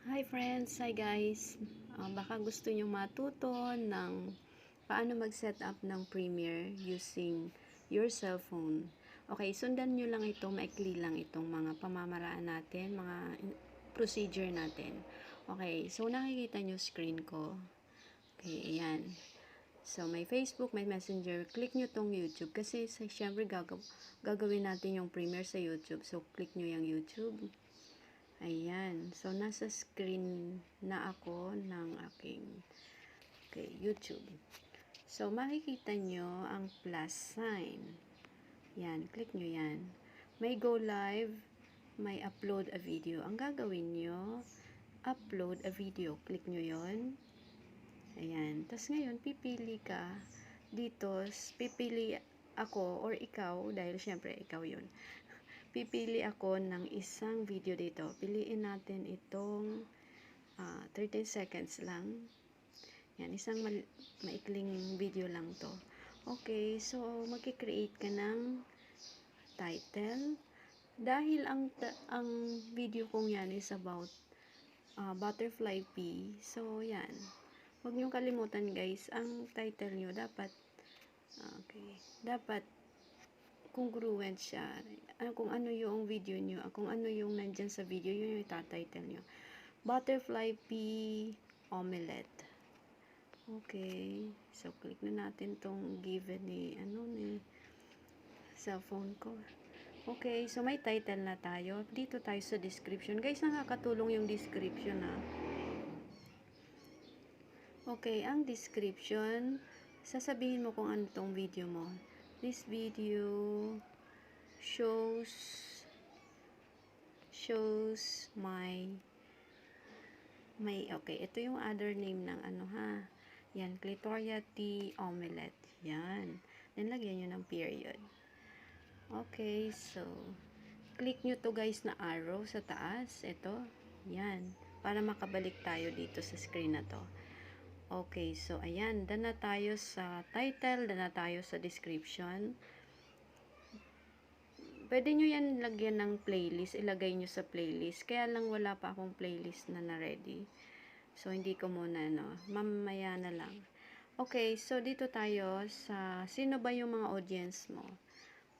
Hi friends! Hi guys! Baka gusto nyo matuto ng paano mag-set up ng Premiere using your cellphone. Okay, sundan nyo lang ito, maikli lang itong mga pamamaraan natin, mga procedure natin. Okay, so nakikita nyo screen ko. Okay, ayan. So, may Facebook, may Messenger. Click nyo tong YouTube kasi syempre gagawin natin yung Premiere sa YouTube. So, click nyo yung YouTube. Ayan. So, nasa screen na ako ng aking YouTube. So, makikita nyo ang plus sign. Yan. Click nyo yan. May go live, may upload a video. Ang gagawin nyo, upload a video. Click nyo yon. Ayan. Tapos ngayon, pipili ka dito. Pipili ako or ikaw, dahil syempre ikaw yun. Pipili ako ng isang video dito. Piliin natin itong 13 seconds lang. Yan, isang maikling video lang to. Okay, so magki-create ka ng title. Dahil ang video kong yan is about butterfly pea. So, yan. Huwag niyong kalimutan guys, ang title nyo dapat congruent siya. Kung ano yung video nyo, kung ano yung nandyan sa video, yun yung itatitle nyo. Butterfly pea omelette. Okay. So, click na natin tong given ni cellphone ko. Okay. So, may title na tayo. Dito tayo sa description. Guys, nakakatulong yung description Okay. Ang description, sasabihin mo kung ano tong video mo. This video shows my okay, ito yung other name ng yan, clitoria tea omelette. Yan. Then, lagyan nyo ng period. Okay, so, click nyo to guys na arrow sa taas. Ito. Yan. Para makabalik tayo dito sa screen na to. Okay, so, ayan. Done na tayo sa title. Done na tayo sa description. Pwede nyo yan lagyan ng playlist. Ilagay nyo sa playlist. Kaya lang wala pa akong playlist na na-ready. So, hindi ko muna, mamaya na lang. Okay, so dito tayo sa sino ba yung mga audience mo.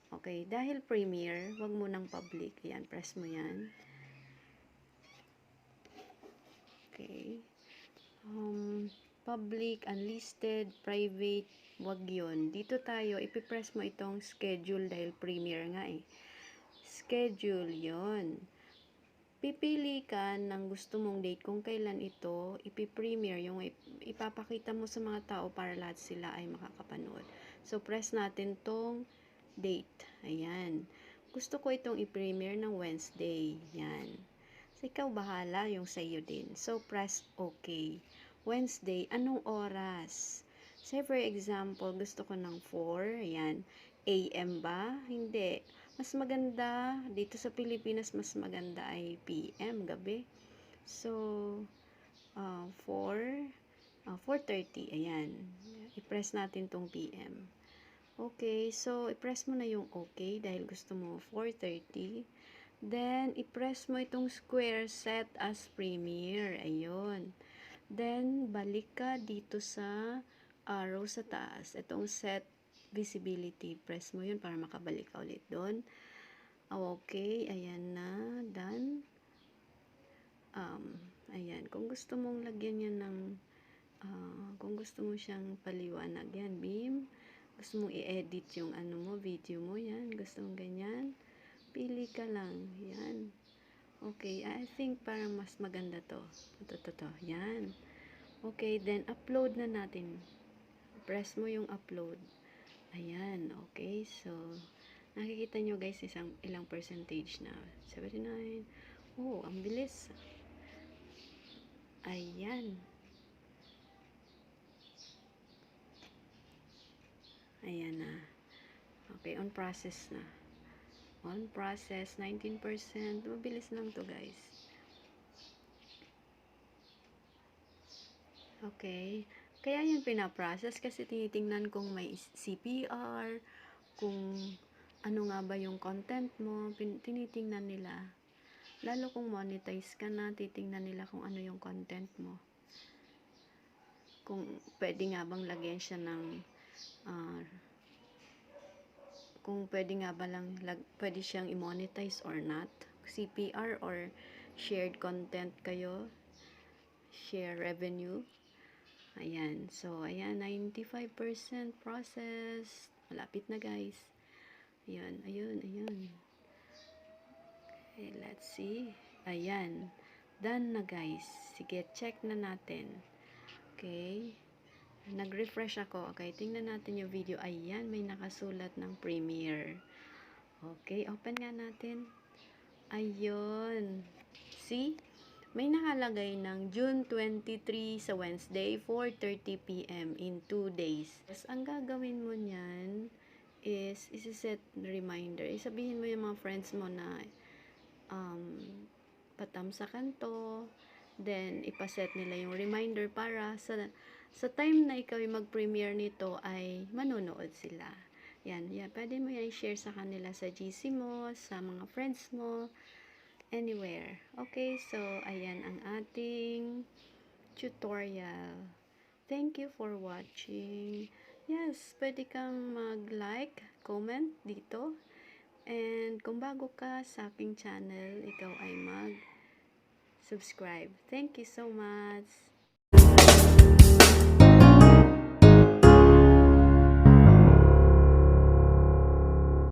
Okay, dahil premiere, wag mo nang public. Ayan, press mo yan. Okay. Public, unlisted, private, wag yun. Dito tayo, ipipress mo itong schedule dahil premiere nga eh. Schedule yon. Pipili ka ng gusto mong date kung kailan ito ipipremiere, yung ipapakita mo sa mga tao para lahat sila ay makakapanood. So, press natin tong date. Ayan. Gusto ko itong i-premiere ng Wednesday. Yan. So, ikaw bahala yung sa iyo din. So, press OK. Wednesday, anong oras? Say for example, gusto ko ng 4. Ayan. AM ba? Hindi. Mas maganda, dito sa Pilipinas, mas maganda ay PM, gabi. So, 4:30, ayan. I-press natin tong PM. Okay, so, i-press mo na yung OK dahil gusto mo 4:30. Then, i-press mo itong square set as premiere. Ayun. Then, balik ka dito sa arrow sa taas. Itong set visibility. Press mo yun para makabalik ka ulit doon. Okay, ayan na. Done. Ayan. Kung gusto mong lagyan yan ng kung gusto mo siyang paliwanag yan, beam. Gusto mong i-edit yung video mo, yan. Gusto mong ganyan. Pili ka lang. Yan. Okay, I think parang mas maganda to. Ito. Yan. Okay, then upload na natin. Press mo yung upload. Ayan, okay. So, nakikita nyo guys ilang percentage na. 79. Oh, ang bilis. Ayan. Ayan na. Okay, on process na. On process, 19%. Mabilis lang to guys. Okay. Kaya yan pinaprocess kasi tinitingnan kung may CPR, kung ano nga ba yung content mo, tinitingnan nila. Lalo kung monetize ka na, titingnan nila kung ano yung content mo. Kung pwede nga bang lagyan siya ng kung pwede nga ba lang pwede siyang i-monetize or not. CPR or shared content kayo, share revenue. Ayan. So, ayan, 95% process. Malapit na, guys. Ayan, ayun. Okay, let's see. Ayan. Done na, guys. Sige, check na natin. Okay. Nag-refresh ako. Okay, tingnan natin yung video. Ayan, may nakasulat ng premiere. Okay, open nga natin. Ayun. See? May nakalagay ng June 23 sa Wednesday, 4:30 p.m. in 2 days. Ang gagawin mo niyan is isi-set reminder. Isabihin mo yung mga friends mo na patam sa kanto. Then, ipaset nila yung reminder para sa time na ikaw yung mag-premiere nito ay manonood sila. Yan. Pwede mo yan i-share sa kanila sa GC mo, sa mga friends mo, anywhere. Okay, so ayan ang ating tutorial. Thank you for watching. Yes, pwede kang mag-like, comment dito. And kung bago ka sa aking channel, ikaw ay mag-subscribe. Thank you so much.